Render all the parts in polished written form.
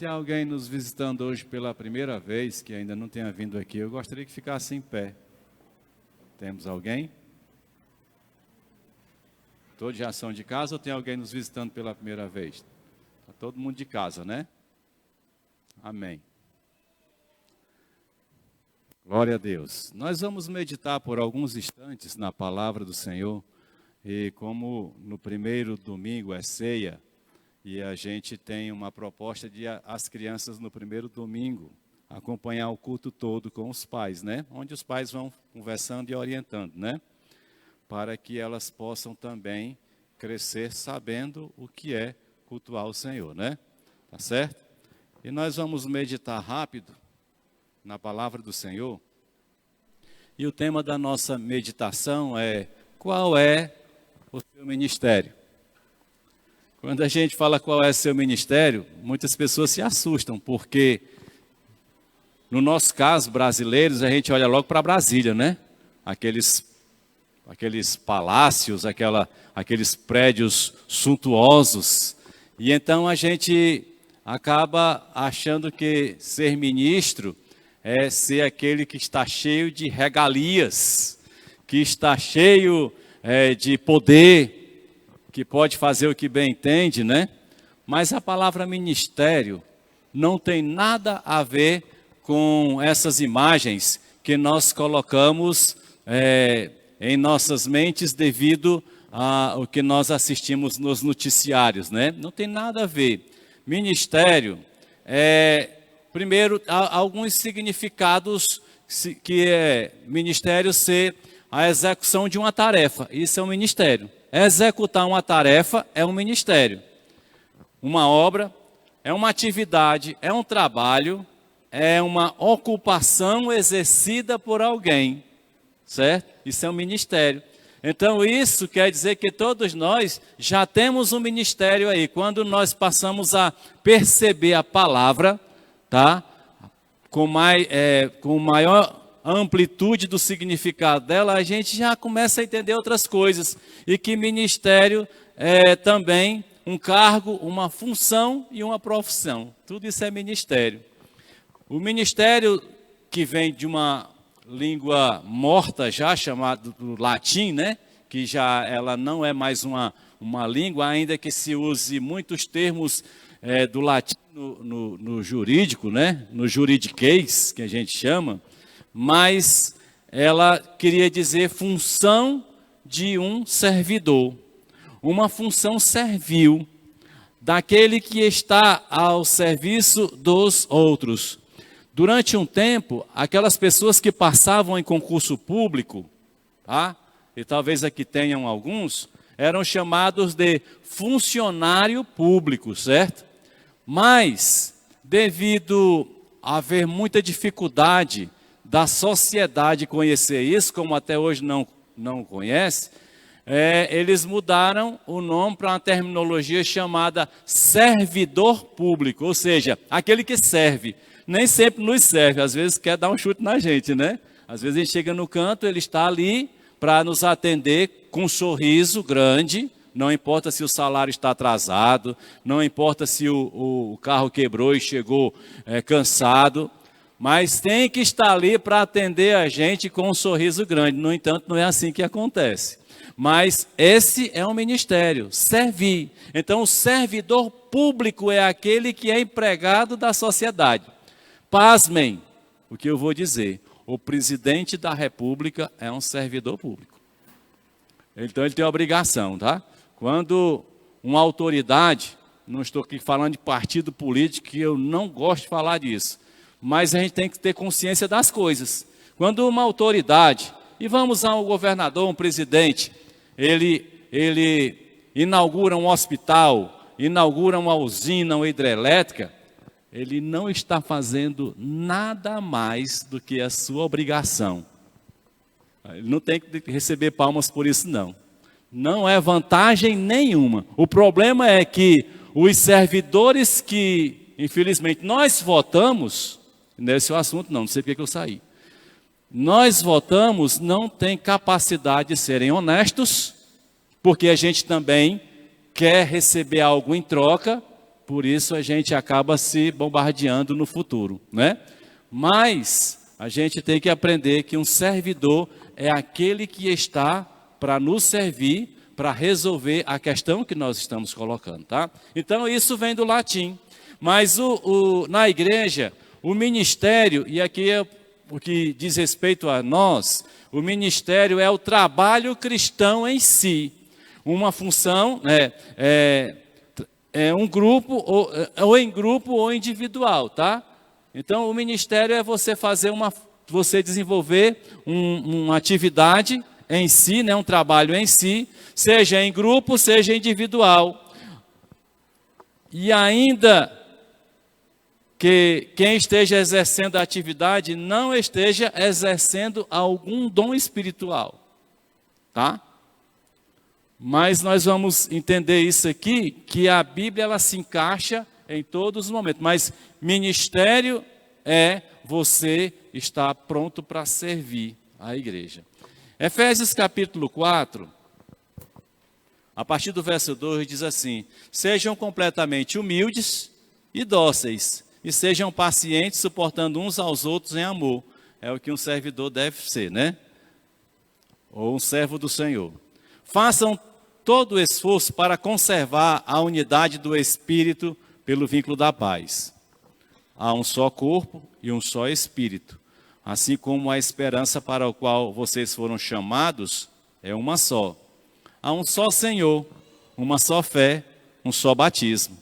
Se há alguém nos visitando hoje pela primeira vez, que ainda não tenha vindo aqui, eu gostaria que ficasse em pé. Temos alguém? Todos já são de casa ou tem alguém nos visitando pela primeira vez? Está todo mundo de casa, né? Amém. Glória a Deus. Nós vamos meditar por alguns instantes na palavra do Senhor. E como no primeiro domingo é ceia, e a gente tem uma proposta de as crianças no primeiro domingo acompanhar o culto todo com os pais, né? Onde os pais vão conversando e orientando, né? Para que elas possam também crescer sabendo o que é cultuar o Senhor, né? Tá certo? E nós vamos meditar rápido na palavra do Senhor. E o tema da nossa meditação é: qual é o seu ministério? Quando a gente fala qual é o seu ministério, muitas pessoas se assustam, porque no nosso caso, brasileiros, a gente olha logo para Brasília, né? Aqueles palácios, aqueles prédios suntuosos. E então a gente acaba achando que ser ministro é ser aquele que está cheio de regalias, que está cheio de poder, que pode fazer o que bem entende, né? Mas a palavra ministério não tem nada a ver com essas imagens que nós colocamos em nossas mentes devido ao que nós assistimos nos noticiários, né? Não tem nada a ver. Ministério primeiro, há alguns significados que é ministério ser a execução de uma tarefa. Isso é um ministério. Executar uma tarefa é um ministério. Uma obra é uma atividade, é um trabalho, é uma ocupação exercida por alguém, certo? Isso é um ministério. Então isso quer dizer que todos nós já temos um ministério aí. Quando nós passamos a perceber a palavra, tá? Com maior amplitude do significado dela, a gente já começa a entender outras coisas. E que ministério é também um cargo, uma função e uma profissão. Tudo isso é ministério. O ministério, que vem de uma língua morta já, chamada do latim, né? Que já ela não é mais uma língua, ainda que se use muitos termos do latim no jurídico, né? No juridiquês, que a gente chama, mas ela queria dizer função de um servidor, uma função servil, daquele que está ao serviço dos outros. Durante um tempo, aquelas pessoas que passavam em concurso público, tá? E talvez aqui tenham alguns, eram chamados de funcionário público, certo? Mas, devido a haver muita dificuldade da sociedade conhecer isso, como até hoje não conhece, eles mudaram o nome para uma terminologia chamada servidor público, ou seja, aquele que serve. Nem sempre nos serve, às vezes quer dar um chute na gente, né? Às vezes a gente chega no canto, ele está ali para nos atender com um sorriso grande, não importa se o salário está atrasado, não importa se o carro quebrou e chegou cansado, mas tem que estar ali para atender a gente com um sorriso grande. No entanto, não é assim que acontece. Mas esse é um ministério, servir. Então, o servidor público é aquele que é empregado da sociedade. Pasmem o que eu vou dizer. O presidente da República é um servidor público. Então, ele tem obrigação, tá? Quando uma autoridade, não estou aqui falando de partido político, que eu não gosto de falar disso, mas a gente tem que ter consciência das coisas. Quando uma autoridade, e vamos a um governador, um presidente, ele inaugura um hospital, inaugura uma usina, uma hidrelétrica, ele não está fazendo nada mais do que a sua obrigação. Ele não tem que receber palmas por isso, não. Não é vantagem nenhuma. O problema é que os servidores que, infelizmente, nós votamos, não é esse o assunto, não sei porque que eu saí. Nós votamos, não têm capacidade de serem honestos, porque a gente também quer receber algo em troca, por isso a gente acaba se bombardeando no futuro, né? Mas a gente tem que aprender que um servidor é aquele que está para nos servir, para resolver a questão que nós estamos colocando, tá? Então isso vem do latim. Mas na igreja, o ministério, e aqui é o que diz respeito a nós, o ministério é o trabalho cristão em si. Uma função, é um grupo, ou em grupo ou individual, tá? Então o ministério é você fazer você desenvolver uma atividade em si, né, um trabalho em si, seja em grupo, seja individual. E ainda que quem esteja exercendo a atividade não esteja exercendo algum dom espiritual, tá? Mas nós vamos entender isso aqui, que a Bíblia ela se encaixa em todos os momentos. Mas ministério é você estar pronto para servir a igreja. Efésios capítulo 4, a partir do verso 2, diz assim: sejam completamente humildes e dóceis, e sejam pacientes, suportando uns aos outros em amor. É o que um servidor deve ser, né? Ou um servo do Senhor. Façam todo o esforço para conservar a unidade do Espírito pelo vínculo da paz. Há um só corpo e um só Espírito, assim como a esperança para a qual vocês foram chamados é uma só. Há um só Senhor, uma só fé, um só batismo.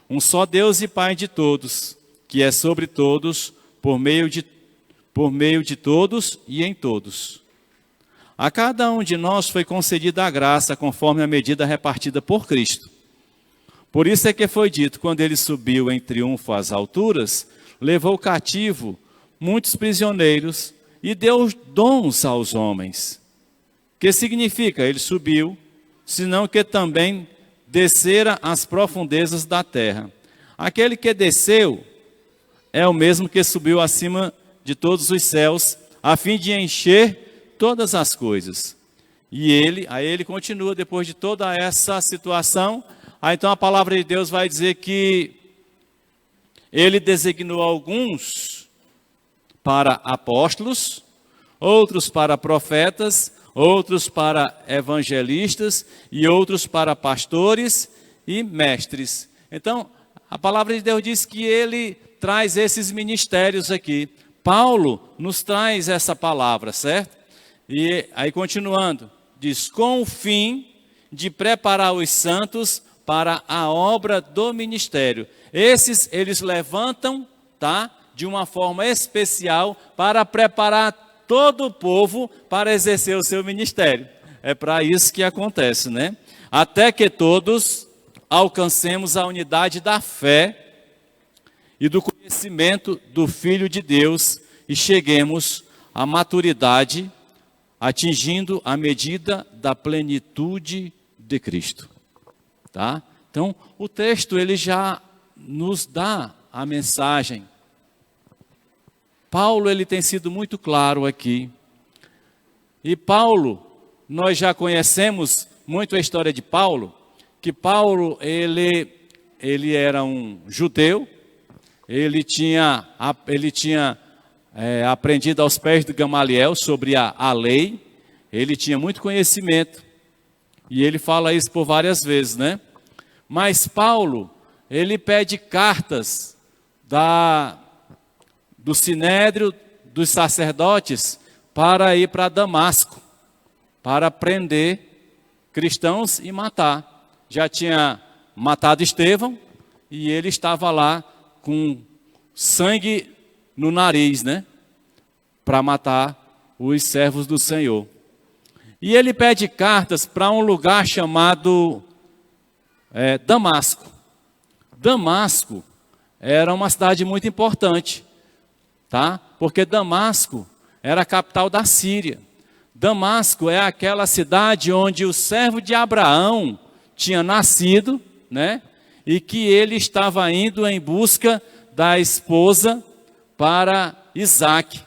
Um só Deus e Pai de todos, que é sobre todos, por meio de todos e em todos. A cada um de nós foi concedida a graça conforme a medida repartida por Cristo. Por isso é que foi dito, quando ele subiu em triunfo às alturas, levou cativo muitos prisioneiros e deu dons aos homens. Que significa? Ele subiu, senão que também descera às profundezas da terra. Aquele que desceu é o mesmo que subiu acima de todos os céus, a fim de encher todas as coisas. E ele continua, depois de toda essa situação, então a palavra de Deus vai dizer que ele designou alguns para apóstolos, outros para profetas, outros para evangelistas e outros para pastores e mestres. Então, a palavra de Deus diz que ele traz esses ministérios aqui. Paulo nos traz essa palavra, certo? E aí continuando, diz, com o fim de preparar os santos para a obra do ministério. Esses eles levantam, tá? De uma forma especial para preparar todo o povo para exercer o seu ministério. É para isso que acontece, né? Até que todos alcancemos a unidade da fé e do conhecimento do Filho de Deus e cheguemos à maturidade, atingindo a medida da plenitude de Cristo. Tá? Então, o texto ele já nos dá a mensagem. Paulo ele tem sido muito claro aqui. E Paulo, nós já conhecemos muito a história de Paulo, que Paulo ele era um judeu, ele tinha aprendido aos pés de Gamaliel sobre a lei, ele tinha muito conhecimento, e ele fala isso por várias vezes, né? Mas Paulo, ele pede cartas do sinédrio dos sacerdotes para ir para Damasco, para prender cristãos e matar. Já tinha matado Estevão, e ele estava lá com sangue no nariz, né? Para matar os servos do Senhor. E ele pede cartas para um lugar chamado Damasco. Damasco era uma cidade muito importante, tá? Porque Damasco era a capital da Síria. Damasco é aquela cidade onde o servo de Abraão tinha nascido, né? E que ele estava indo em busca da esposa para Isaac.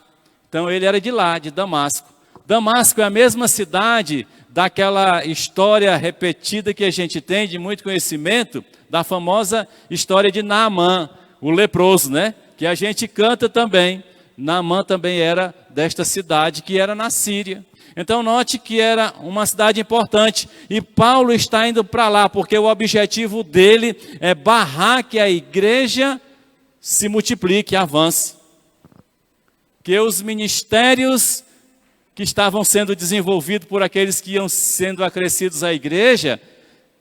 Então ele era de lá, de Damasco. Damasco é a mesma cidade daquela história repetida que a gente tem, de muito conhecimento, da famosa história de Naamã, o leproso, né? Que a gente canta também. Naamã também era desta cidade, que era na Síria. Então note que era uma cidade importante, e Paulo está indo para lá, porque o objetivo dele é barrar que a igreja se multiplique, avance. Que os ministérios que estavam sendo desenvolvidos por aqueles que iam sendo acrescidos à igreja,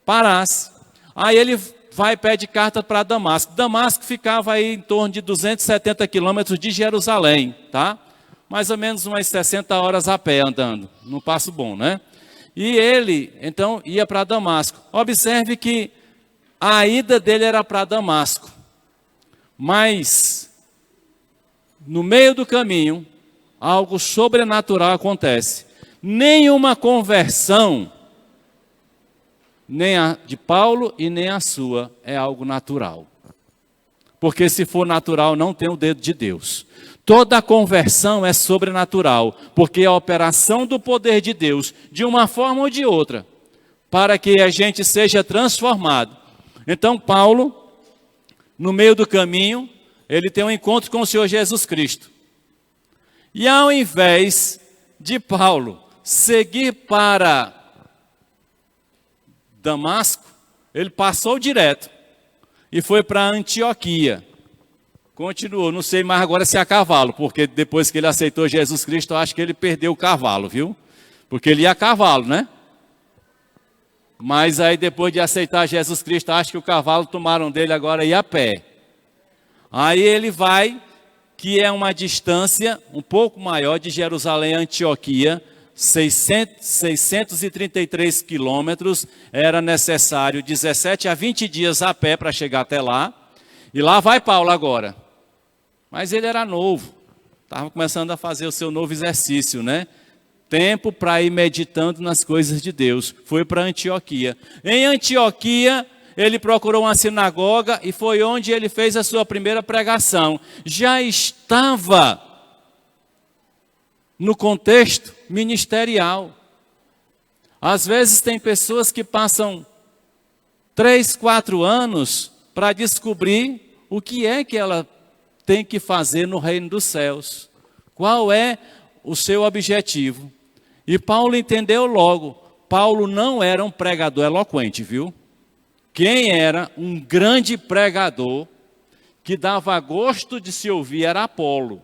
parasse. Aí ele vai e pede carta para Damasco. Damasco ficava aí em torno de 270 quilômetros de Jerusalém, tá? Mais ou menos umas 60 horas a pé andando, num passo bom, né? E ele, então, ia para Damasco. Observe que a ida dele era para Damasco, mas no meio do caminho, algo sobrenatural acontece. Nenhuma conversão, nem a de Paulo e nem a sua, é algo natural. Porque se for natural, não tem o dedo de Deus. Toda conversão é sobrenatural, porque é a operação do poder de Deus, de uma forma ou de outra, para que a gente seja transformado. Então Paulo, no meio do caminho, ele tem um encontro com o Senhor Jesus Cristo. E ao invés de Paulo seguir para Damasco, ele passou direto e foi para Antioquia. Continuou, não sei mais agora se é a cavalo, porque depois que ele aceitou Jesus Cristo, eu acho que ele perdeu o cavalo, viu? Porque ele ia a cavalo, né? Mas aí depois de aceitar Jesus Cristo, acho que o cavalo tomaram dele, agora ia a pé. Aí ele vai, que é uma distância um pouco maior, de Jerusalém a Antioquia, 633 quilômetros, era necessário 17 a 20 dias a pé para chegar até lá. E lá vai Paulo agora. Mas ele era novo, estava começando a fazer o seu novo exercício, né? Tempo para ir meditando nas coisas de Deus. Foi para Antioquia. Em Antioquia, ele procurou uma sinagoga e foi onde ele fez a sua primeira pregação. Já estava no contexto ministerial. Às vezes tem pessoas que passam 3, 4 anos para descobrir o que é que ela tem que fazer no reino dos céus. Qual é o seu objetivo? E Paulo entendeu logo. Paulo não era um pregador eloquente, viu? Quem era um grande pregador que dava gosto de se ouvir era Apolo.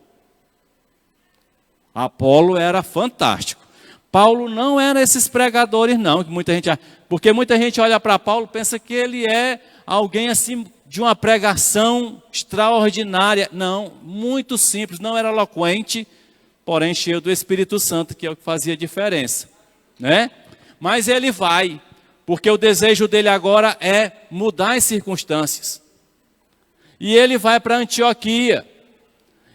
Apolo era fantástico. Paulo não era esses pregadores não, que muita gente, porque muita gente olha para Paulo e pensa que ele é alguém assim de uma pregação extraordinária. Não, muito simples, não era eloquente, porém cheio do Espírito Santo, que é o que fazia diferença, né? Mas ele vai, porque o desejo dele agora é mudar as circunstâncias. E ele vai para Antioquia.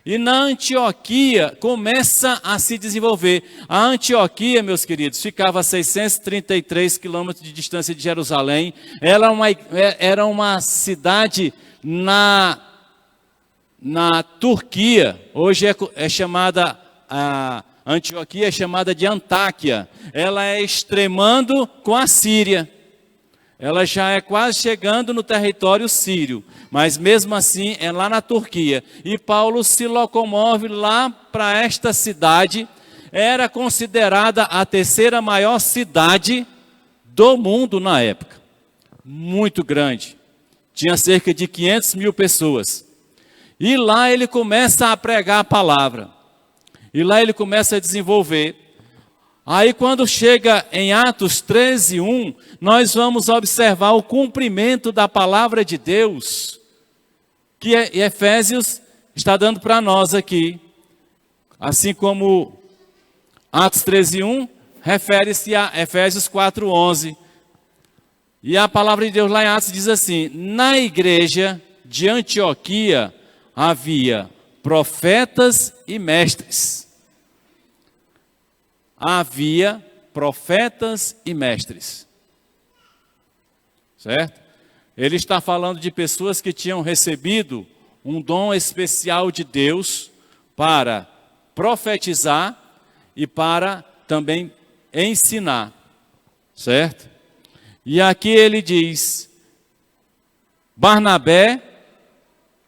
E na Antioquia começa a se desenvolver. A Antioquia, meus queridos, ficava a 633 quilômetros de distância de Jerusalém. Era uma cidade na Turquia. Hoje é chamada, a Antioquia é chamada de Antáquia. Ela é extremando com a Síria. Ela já é quase chegando no território sírio, mas mesmo assim é lá na Turquia. E Paulo se locomove lá para esta cidade. Era considerada a 3ª maior cidade do mundo na época. Muito grande. Tinha cerca de 500 mil pessoas. E lá ele começa a pregar a palavra. E lá ele começa a desenvolver. Aí quando chega em Atos 13:1, nós vamos observar o cumprimento da palavra de Deus, que Efésios está dando para nós aqui. Assim como Atos 13:1 refere-se a Efésios 4:11. E a palavra de Deus lá em Atos diz assim: na igreja de Antioquia havia profetas e mestres. Havia profetas e mestres. Certo? Ele está falando de pessoas que tinham recebido um dom especial de Deus para profetizar e para também ensinar. certo? E aqui ele diz, Barnabé,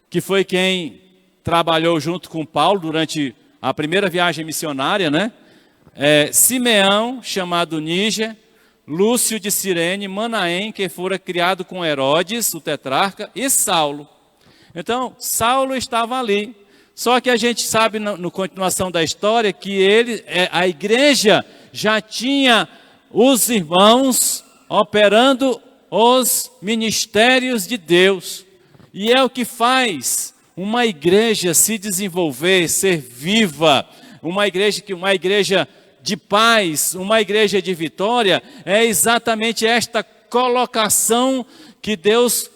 que foi quem trabalhou junto com Paulo durante a primeira viagem missionária, né? Simeão, chamado Níger, Lúcio de Cirene, Manaém, que fora criado com Herodes, o tetrarca, e Saulo. Então, Saulo estava ali. Só que a gente sabe, na continuação da história, que a igreja já tinha os irmãos operando os ministérios de Deus. E é o que faz uma igreja se desenvolver, ser viva, uma igreja de paz, uma igreja de vitória, é exatamente esta colocação que Deus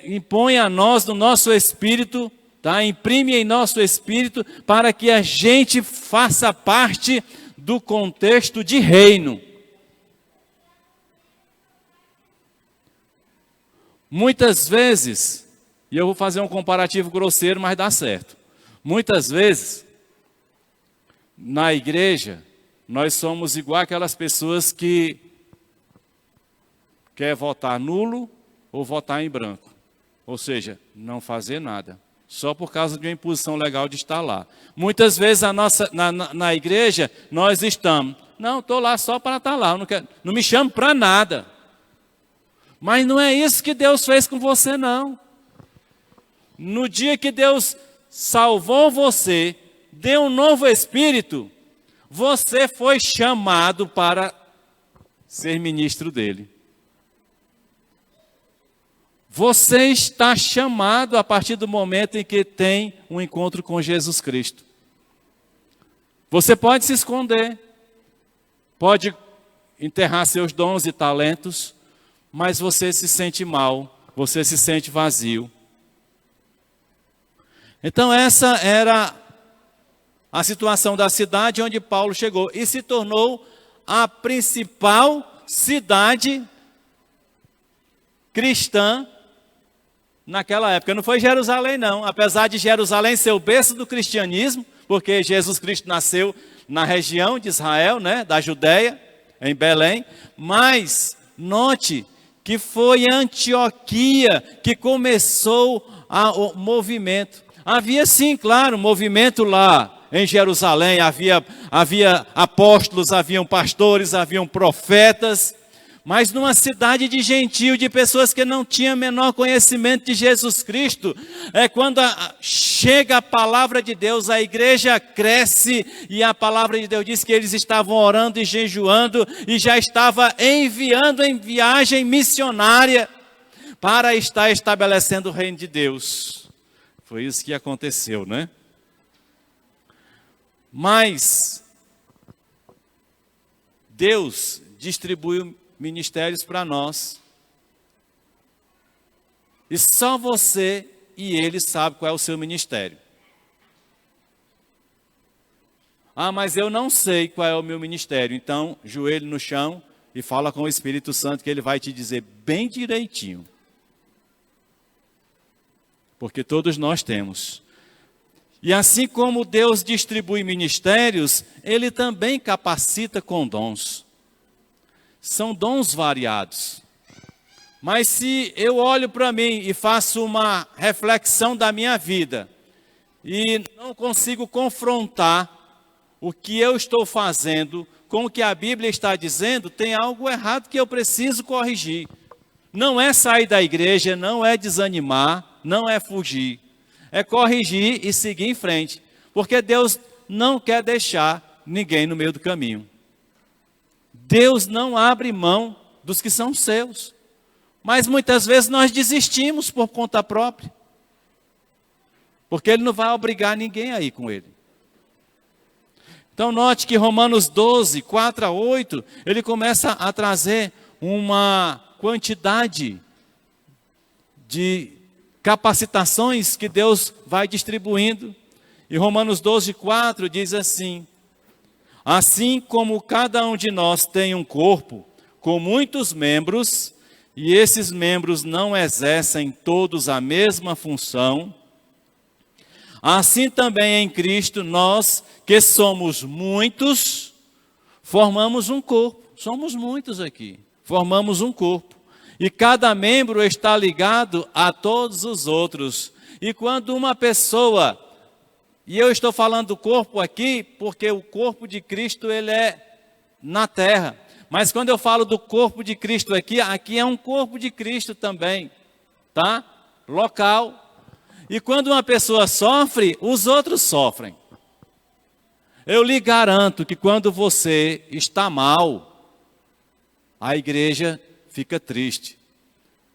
impõe a nós no nosso espírito, tá? Imprime em nosso espírito para que a gente faça parte do contexto de reino. Muitas vezes, e eu vou fazer um comparativo grosseiro, mas dá certo. Muitas vezes, na igreja, nós somos igual aquelas pessoas que quer votar nulo ou votar em branco. Ou seja, não fazer nada. Só por causa de uma imposição legal de estar lá. Muitas vezes na igreja nós estamos, não, estou lá só para estar lá, não me chamo para nada. Mas não é isso que Deus fez com você, não. No dia que Deus salvou você, deu um novo espírito, você foi chamado para ser ministro dele. Você está chamado a partir do momento em que tem um encontro com Jesus Cristo. Você pode se esconder, pode enterrar seus dons e talentos, mas você se sente mal, você se sente vazio. Então essa era a situação da cidade onde Paulo chegou e se tornou a principal cidade cristã naquela época. Não foi Jerusalém, não. Apesar de Jerusalém ser o berço do cristianismo, porque Jesus Cristo nasceu na região de Israel, né, da Judéia, em Belém. Mas note que foi Antioquia que começou o movimento. Havia sim, claro, movimento lá em Jerusalém, havia apóstolos, haviam pastores, haviam profetas, mas numa cidade de gentio, de pessoas que não tinham menor conhecimento de Jesus Cristo, quando chega a palavra de Deus, a igreja cresce, e a palavra de Deus diz que eles estavam orando e jejuando, e já estava enviando em viagem missionária, para estar estabelecendo o reino de Deus. Foi isso que aconteceu, né? Mas Deus distribuiu ministérios para nós. E só você e ele sabem qual é o seu ministério. Ah, mas eu não sei qual é o meu ministério. Então, joelho no chão e fala com o Espírito Santo que ele vai te dizer bem direitinho. Porque todos nós temos. E assim como Deus distribui ministérios, Ele também capacita com dons. São dons variados. Mas se eu olho para mim e faço uma reflexão da minha vida, e não consigo confrontar o que eu estou fazendo com o que a Bíblia está dizendo, tem algo errado que eu preciso corrigir. Não é sair da igreja, não é desanimar, não é fugir. É corrigir e seguir em frente. Porque Deus não quer deixar ninguém no meio do caminho. Deus não abre mão dos que são seus. Mas muitas vezes nós desistimos por conta própria. Porque Ele não vai obrigar ninguém a ir com Ele. Então note que Romanos 12, 4 a 8, ele começa a trazer uma quantidade de capacitações que Deus vai distribuindo. E Romanos 12, 4 diz assim: assim como cada um de nós tem um corpo com muitos membros, e esses membros não exercem todos a mesma função, assim também em Cristo nós, que somos muitos, formamos um corpo. somos muitos aqui, formamos um corpo. E cada membro está ligado a todos os outros. E quando uma pessoa, e eu estou falando do corpo aqui, porque o corpo de Cristo ele é na terra. Mas quando eu falo do corpo de Cristo aqui, aqui é um corpo de Cristo também, tá? Local. E quando uma pessoa sofre, os outros sofrem. Eu lhe garanto que quando você está mal, a igreja fica triste.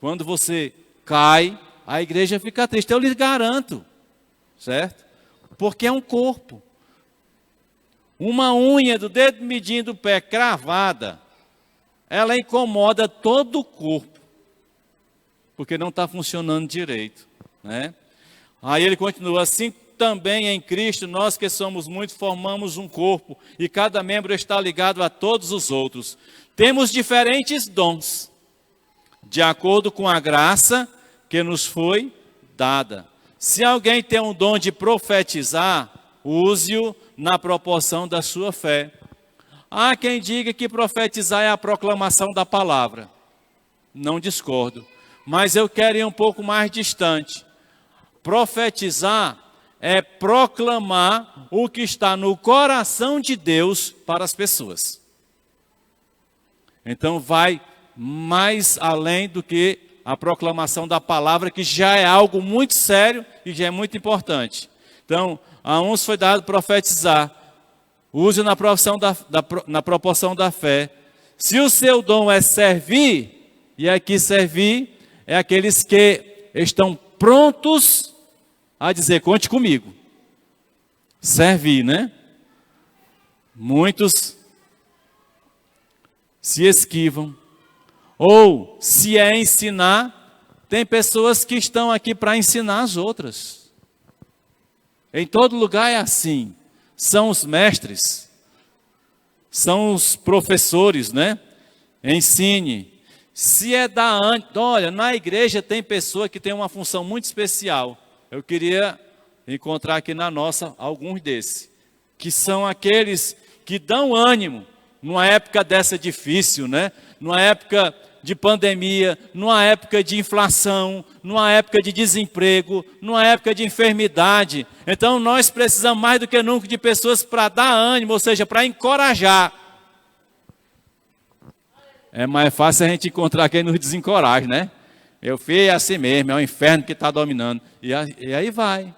Quando você cai, a igreja fica triste. Eu lhe garanto, certo? Porque é um corpo. Uma unha do dedo mindinho do pé cravada, ela incomoda todo o corpo, porque não está funcionando direito, né? Aí ele continua, assim também em Cristo, nós que somos muitos, formamos um corpo, e cada membro está ligado a todos os outros. Temos diferentes dons, de acordo com a graça que nos foi dada. Se alguém tem um dom de profetizar, use-o na proporção da sua fé. Há quem diga que profetizar é a proclamação da palavra. Não discordo, mas eu quero ir um pouco mais distante. Profetizar é proclamar o que está no coração de Deus para as pessoas. Então vai mais além do que a proclamação da palavra, que já é algo muito sério e já é muito importante. Então, a uns foi dado profetizar, use na proporção da fé. Se o seu dom é servir, e aqui servir é aqueles que estão prontos a dizer, conte comigo. Servir, né? Muitos se esquivam. Ou, se é ensinar, tem pessoas que estão aqui para ensinar as outras. Em todo lugar é assim. São os mestres, são os professores, né? Ensine. Se é da olha, na igreja tem pessoa que tem uma função muito especial. Eu queria encontrar aqui na nossa alguns desses, que são aqueles que dão ânimo numa época dessa difícil, né? Numa época de pandemia, numa época de inflação, numa época de desemprego, numa época de enfermidade. Então nós precisamos mais do que nunca de pessoas para dar ânimo, ou seja, para encorajar. É mais fácil a gente encontrar quem nos desencoraja, né? Eu fiz assim mesmo, é o inferno que está dominando. E aí vai.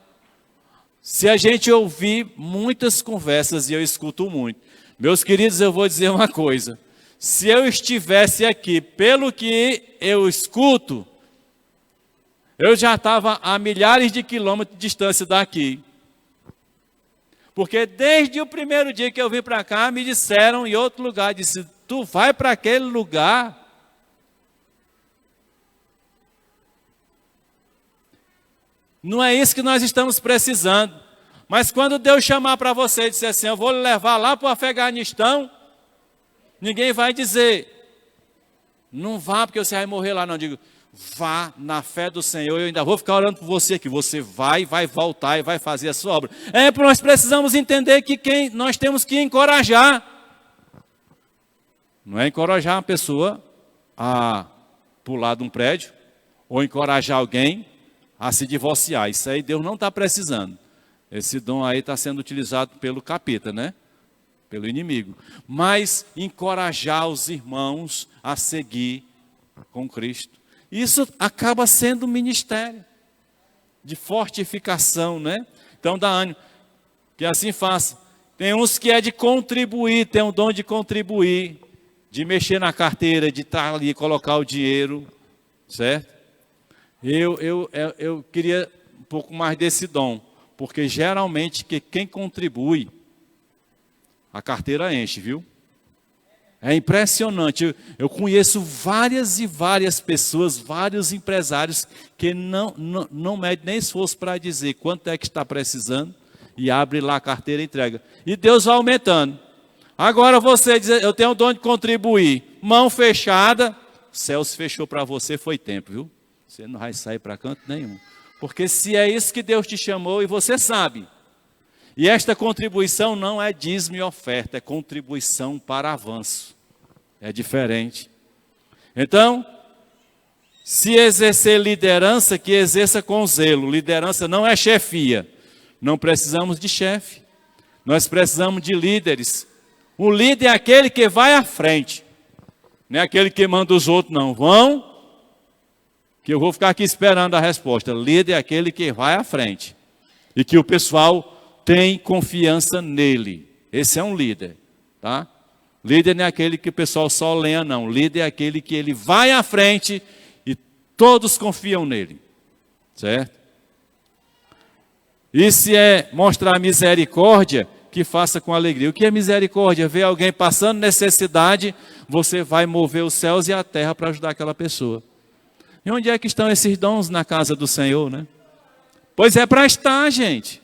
Se a gente ouvir muitas conversas, e eu escuto muito, meus queridos, eu vou dizer uma coisa. Se eu estivesse aqui, pelo que eu escuto, eu já estava a milhares de quilômetros de distância daqui. Porque desde o primeiro dia que eu vim para cá, me disseram em outro lugar, disse, tu vai para aquele lugar. Não é isso que nós estamos precisando. Mas quando Deus chamar para você e disser assim, eu vou lhe levar lá para o Afeganistão, ninguém vai dizer, não vá porque você vai morrer lá. Não, eu digo, vá na fé do Senhor, eu ainda vou ficar orando por você aqui. Você vai voltar e vai fazer a sua obra. É porque nós precisamos entender que nós temos que encorajar. Não é encorajar uma pessoa a pular de um prédio, ou encorajar alguém a se divorciar. Isso aí Deus não está precisando. Esse dom aí está sendo utilizado pelo capeta, né? Pelo inimigo. Mas encorajar os irmãos a seguir com Cristo. Isso acaba sendo um ministério de fortificação, né? Então dá ânimo, que assim faça. Tem uns que é de contribuir, tem um dom de contribuir, de mexer na carteira, de estar ali, colocar o dinheiro, certo? Eu queria um pouco mais desse dom, porque geralmente quem contribui, a carteira enche, viu? É impressionante, eu conheço várias e várias pessoas, vários empresários que não medem nem esforço para dizer quanto é que está precisando e abre lá a carteira e entrega. E Deus vai aumentando. Agora você diz, eu tenho o dom de contribuir, mão fechada, o céu se fechou para você, foi tempo, viu? Você não vai sair para canto nenhum. Porque se é isso que Deus te chamou e você sabe, e esta contribuição não é dízimo e oferta, é contribuição para avanço. É diferente. Então, se exercer liderança, que exerça com zelo. Liderança não é chefia. Não precisamos de chefe. Nós precisamos de líderes. O líder é aquele que vai à frente. Não é aquele que manda os outros, não. Vão, que eu vou ficar aqui esperando a resposta. Líder é aquele que vai à frente. E que o pessoal tem confiança nele. Esse é um líder, tá? Líder não é aquele que o pessoal só lenha, não. Líder é aquele que ele vai à frente e todos confiam nele. Certo? E se é mostrar misericórdia, que faça com alegria. O que é misericórdia? Ver alguém passando necessidade, você vai mover os céus e a terra para ajudar aquela pessoa. E onde é que estão esses dons na casa do Senhor, né? Pois é para estar, gente.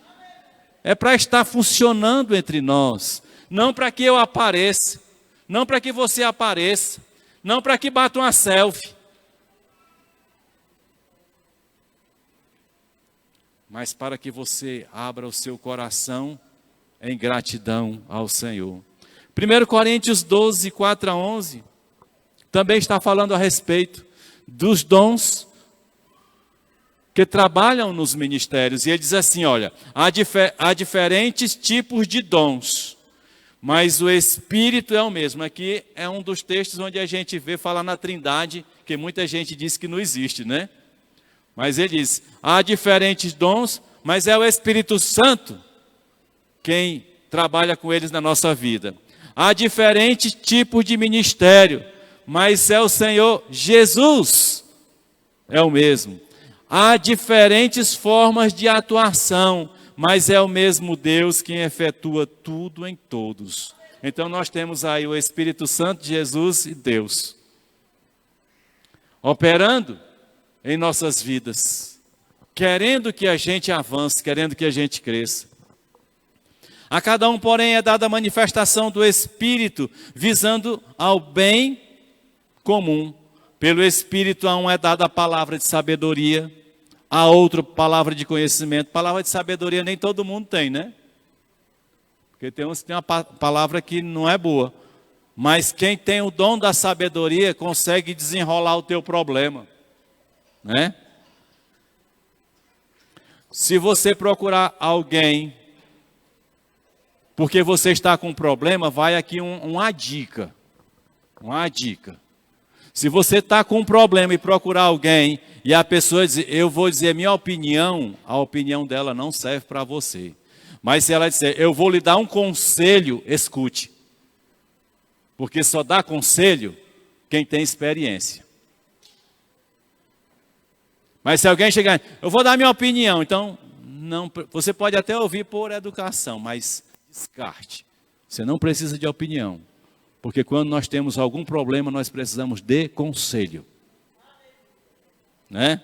É para estar funcionando entre nós. Não para que eu apareça. Não para que você apareça. Não para que bata uma selfie. Mas para que você abra o seu coração em gratidão ao Senhor. 1 Coríntios 12, 4 a 11, também está falando a respeito dos dons que trabalham nos ministérios. E ele diz assim, olha, há diferentes tipos de dons, mas o Espírito é o mesmo. Aqui é um dos textos onde a gente vê falar na Trindade, que muita gente diz que não existe, né? Mas ele diz, há diferentes dons, mas é o Espírito Santo quem trabalha com eles na nossa vida. Há diferentes tipos de ministério, mas é o Senhor Jesus, é o mesmo. Há diferentes formas de atuação, mas é o mesmo Deus quem efetua tudo em todos. Então nós temos aí o Espírito Santo, Jesus e Deus, operando em nossas vidas, querendo que a gente avance, querendo que a gente cresça. A cada um, porém, é dada a manifestação do Espírito, visando ao bem comum. Pelo Espírito a um é dada a palavra de sabedoria, a outro palavra de conhecimento. Palavra de sabedoria nem todo mundo tem, né? Porque tem uns que tem uma palavra que não é boa. Mas quem tem o dom da sabedoria consegue desenrolar o teu problema, né? Se você procurar alguém porque você está com um problema, vai aqui uma dica. Uma dica. Se você está com um problema e procurar alguém, e a pessoa diz, eu vou dizer minha opinião, a opinião dela não serve para você. Mas se ela disser, eu vou lhe dar um conselho, escute. Porque só dá conselho quem tem experiência. Mas se alguém chegar, eu vou dar minha opinião, então, não, você pode até ouvir por educação, mas descarte. Você não precisa de opinião. Porque quando nós temos algum problema, nós precisamos de conselho. Né?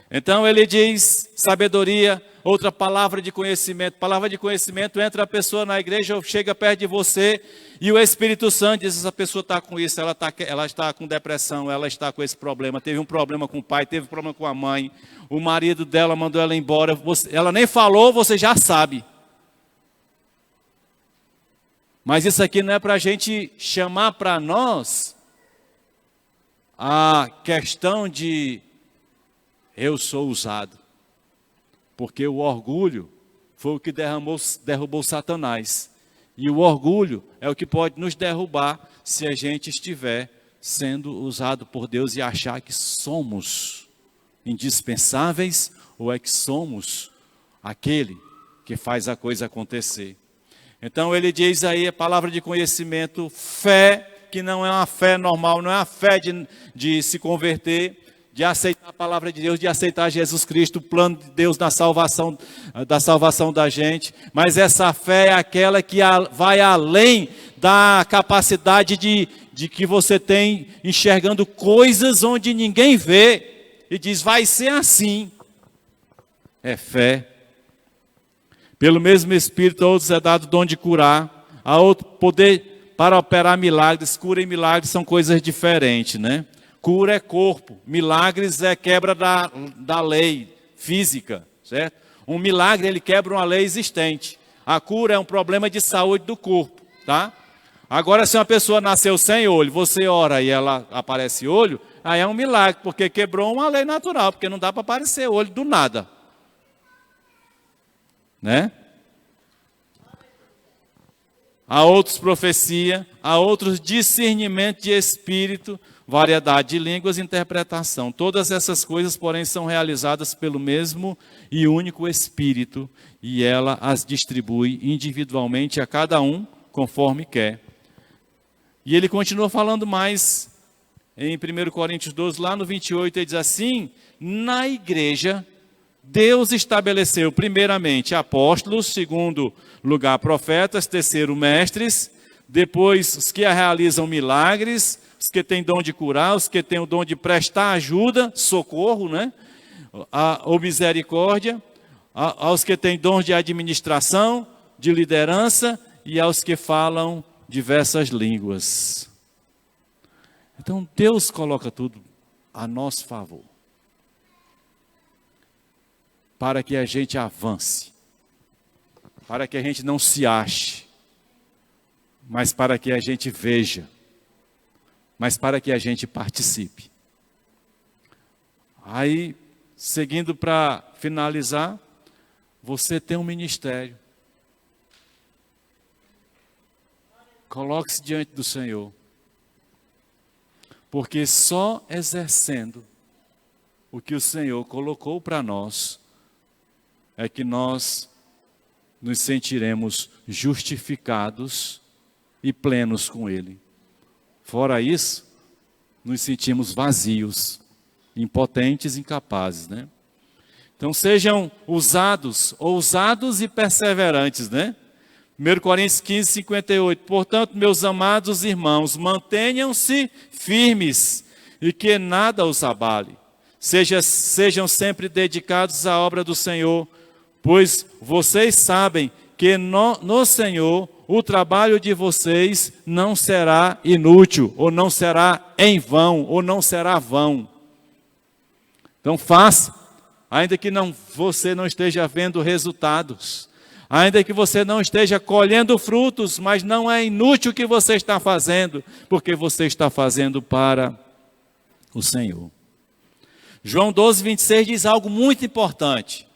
Então ele diz, sabedoria, outra palavra de conhecimento. Palavra de conhecimento, entra a pessoa na igreja, chega perto de você, e o Espírito Santo diz, essa pessoa está com isso, ela está com depressão, ela está com esse problema, teve um problema com o pai, teve um problema com a mãe, o marido dela mandou ela embora, ela nem falou, você já sabe. Mas isso aqui não é para a gente chamar para nós a questão de eu sou usado. Porque o orgulho foi o que derrubou Satanás. E o orgulho é o que pode nos derrubar se a gente estiver sendo usado por Deus e achar que somos indispensáveis ou é que somos aquele que faz a coisa acontecer. Então ele diz aí a palavra de conhecimento, fé, que não é uma fé normal, não é uma fé de se converter, de aceitar a palavra de Deus, de aceitar Jesus Cristo, o plano de Deus da salvação da gente. Mas essa fé é aquela que vai além da capacidade de que você tem enxergando coisas onde ninguém vê. E diz, vai ser assim. É fé. Pelo mesmo Espírito, a outros é dado o dom de curar, a outro poder para operar milagres. Cura e milagres são coisas diferentes, né? Cura é corpo, milagres é quebra da lei física, certo? Um milagre, ele quebra uma lei existente. A cura é um problema de saúde do corpo, tá? Agora, se uma pessoa nasceu sem olho, você ora e ela aparece olho, aí é um milagre, porque quebrou uma lei natural, porque não dá para aparecer olho do nada. Né? Há outros profecia, há outros discernimento de espírito, variedade de línguas e interpretação. Todas essas coisas, porém, são realizadas pelo mesmo e único Espírito, e ela as distribui individualmente a cada um conforme quer. E ele continua falando mais em 1 Coríntios 12, lá no 28, ele diz assim: na igreja, Deus estabeleceu primeiramente apóstolos, segundo lugar profetas, terceiro mestres, depois os que realizam milagres, os que têm dom de curar, os que têm o dom de prestar ajuda, socorro, né? Ou misericórdia, aos que têm dom de administração, de liderança e aos que falam diversas línguas. Então Deus coloca tudo a nosso favor, para que a gente avance, para que a gente não se ache, mas para que a gente veja, mas para que a gente participe. Aí, seguindo para finalizar, você tem um ministério. Coloque-se diante do Senhor, porque só exercendo o que o Senhor colocou para nós, é que nós nos sentiremos justificados e plenos com Ele. Fora isso, nos sentimos vazios, impotentes, incapazes, né? Então sejam ousados e perseverantes, né? 1 Coríntios 15, 58. Portanto, meus amados irmãos, mantenham-se firmes e que nada os abale. Sejam sempre dedicados à obra do Senhor, pois vocês sabem que no Senhor o trabalho de vocês não será inútil, ou não será em vão, ou não será vão. Então faça, ainda que você não esteja vendo resultados, ainda que você não esteja colhendo frutos, mas não é inútil o que você está fazendo, porque você está fazendo para o Senhor. João 12, 26 diz algo muito importante.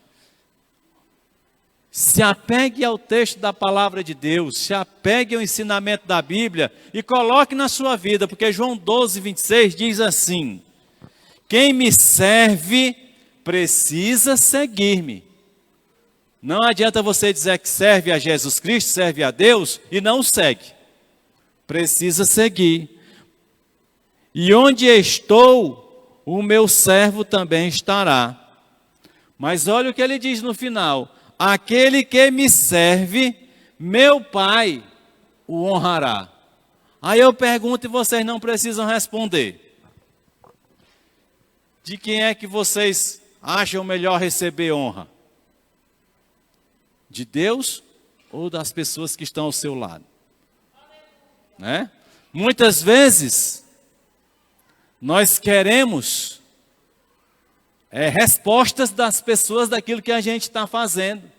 Se apegue ao texto da palavra de Deus, se apegue ao ensinamento da Bíblia e coloque na sua vida, porque João 12, 26 diz assim: quem me serve precisa seguir-me. Não adianta você dizer que serve a Jesus Cristo, serve a Deus e não o segue. Precisa seguir. E onde estou, o meu servo também estará. Mas olha o que ele diz no final: aquele que me serve, meu Pai o honrará. Aí eu pergunto e vocês não precisam responder. De quem é que vocês acham melhor receber honra? De Deus ou das pessoas que estão ao seu lado? Né? Muitas vezes, nós queremos respostas das pessoas daquilo que a gente está fazendo.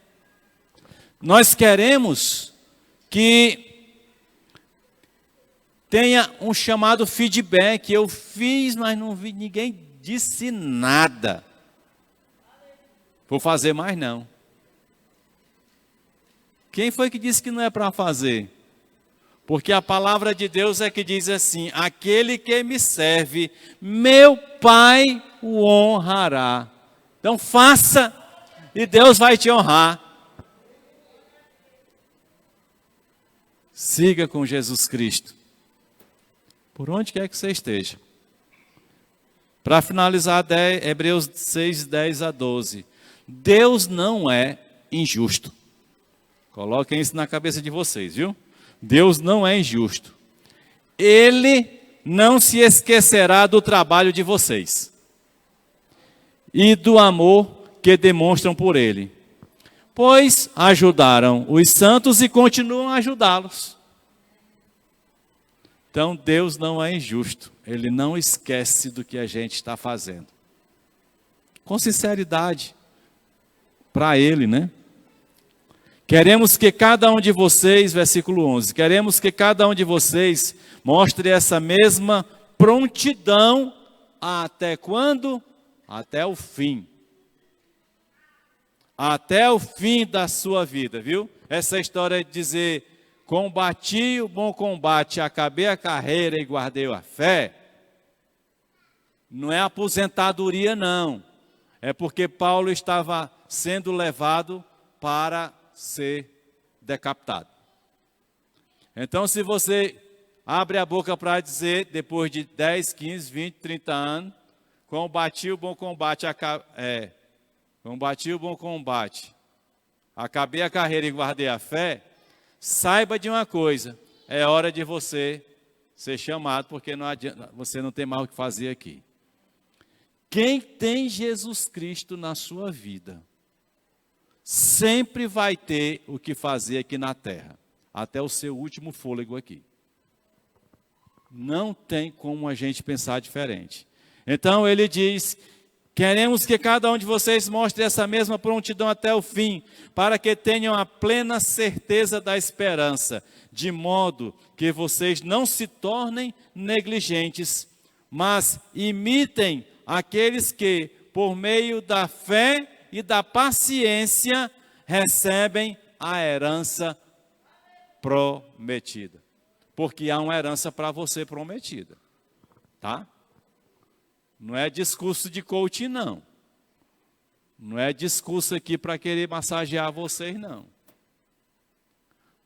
Nós queremos que tenha um chamado feedback. Eu fiz, mas não vi, ninguém disse nada. Vou fazer mais não. Quem foi que disse que não é para fazer? Porque a palavra de Deus é que diz assim: aquele que me serve, meu Pai o honrará. Então faça e Deus vai te honrar. Siga com Jesus Cristo, por onde quer que você esteja. Para finalizar, Hebreus 6, 10 a 12. Deus não é injusto. Coloquem isso na cabeça de vocês, viu? Deus não é injusto. Ele não se esquecerá do trabalho de vocês e do amor que demonstram por Ele, pois ajudaram os santos e continuam a ajudá-los. Então Deus não é injusto. Ele não esquece do que a gente está fazendo. Com sinceridade, para Ele, né? Queremos que cada um de vocês, versículo 11, queremos que cada um de vocês mostre essa mesma prontidão até quando? Até o fim. Até o fim da sua vida, viu? Essa história de dizer, combati o bom combate, acabei a carreira e guardei a fé, não é aposentadoria não, é porque Paulo estava sendo levado para ser decapitado. Então, se você abre a boca para dizer, depois de 10, 15, 20, 30 anos, combati o bom combate, combati o bom combate, acabei a carreira e guardei a fé, saiba de uma coisa, é hora de você ser chamado, porque não adianta, você não tem mais o que fazer aqui. Quem tem Jesus Cristo na sua vida, sempre vai ter o que fazer aqui na terra, até o seu último fôlego aqui. Não tem como a gente pensar diferente. Então ele diz, queremos que cada um de vocês mostre essa mesma prontidão até o fim, para que tenham a plena certeza da esperança, de modo que vocês não se tornem negligentes, mas imitem aqueles que, por meio da fé e da paciência, recebem a herança prometida. Porque há uma herança para você prometida, tá? Não é discurso de coaching, não. Não é discurso aqui para querer massagear vocês, não.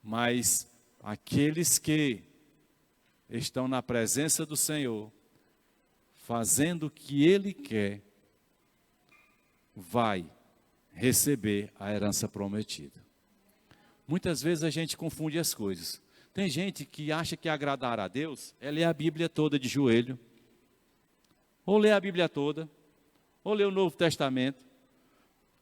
Mas aqueles que estão na presença do Senhor, fazendo o que Ele quer, vai receber a herança prometida. Muitas vezes a gente confunde as coisas. Tem gente que acha que agradar a Deus é ler a Bíblia toda de joelho, ou ler a Bíblia toda, ou ler o Novo Testamento.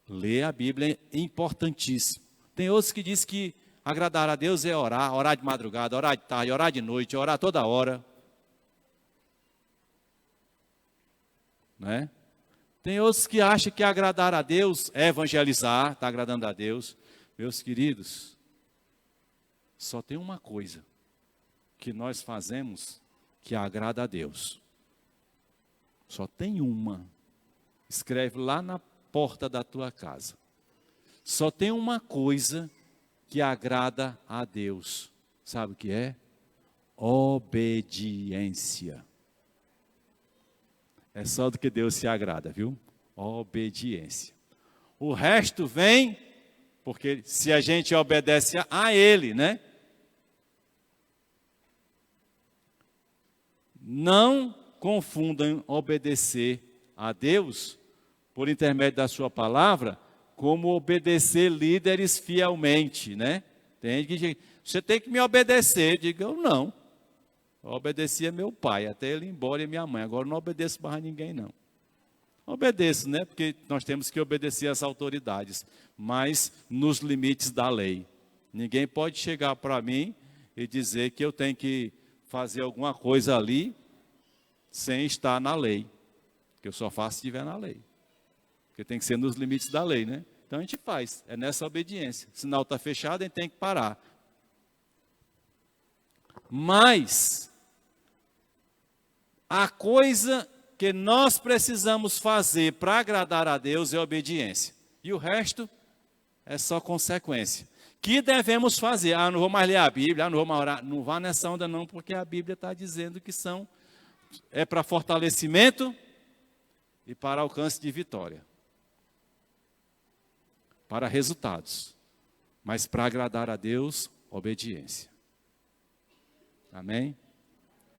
Ler a Bíblia é importantíssimo. Tem outros que dizem que agradar a Deus é orar, orar de madrugada, orar de tarde, orar de noite, orar toda hora. Né? Tem outros que acham que agradar a Deus é evangelizar, está agradando a Deus. Meus queridos, só tem uma coisa que nós fazemos que agrada a Deus. Só tem uma. Escreve lá na porta da tua casa. Só tem uma coisa que agrada a Deus. Sabe o que é? Obediência. É só do que Deus se agrada, viu? Obediência. O resto vem, porque se a gente obedece a Ele, né? Não confundam obedecer a Deus, por intermédio da sua palavra, como obedecer líderes fielmente, né? Tem que você tem que me obedecer. Diga, eu não. Eu obedecia meu pai, até ele ir embora e minha mãe. Agora não obedeço mais a ninguém, não. Obedeço, né? Porque nós temos que obedecer às autoridades, mas nos limites da lei. Ninguém pode chegar para mim e dizer que eu tenho que fazer alguma coisa ali sem estar na lei. Que eu só faço se estiver na lei. Porque tem que ser nos limites da lei, né? Então a gente faz, é nessa obediência. O sinal está fechado, a gente tem que parar. Mas a coisa que nós precisamos fazer para agradar a Deus é obediência. E o resto é só consequência. Que devemos fazer? Ah, não vou mais ler a Bíblia, não vou mais orar. Não vá nessa onda não, porque a Bíblia está dizendo que é para fortalecimento e para alcance de vitória. Para resultados. Mas para agradar a Deus, obediência. Amém?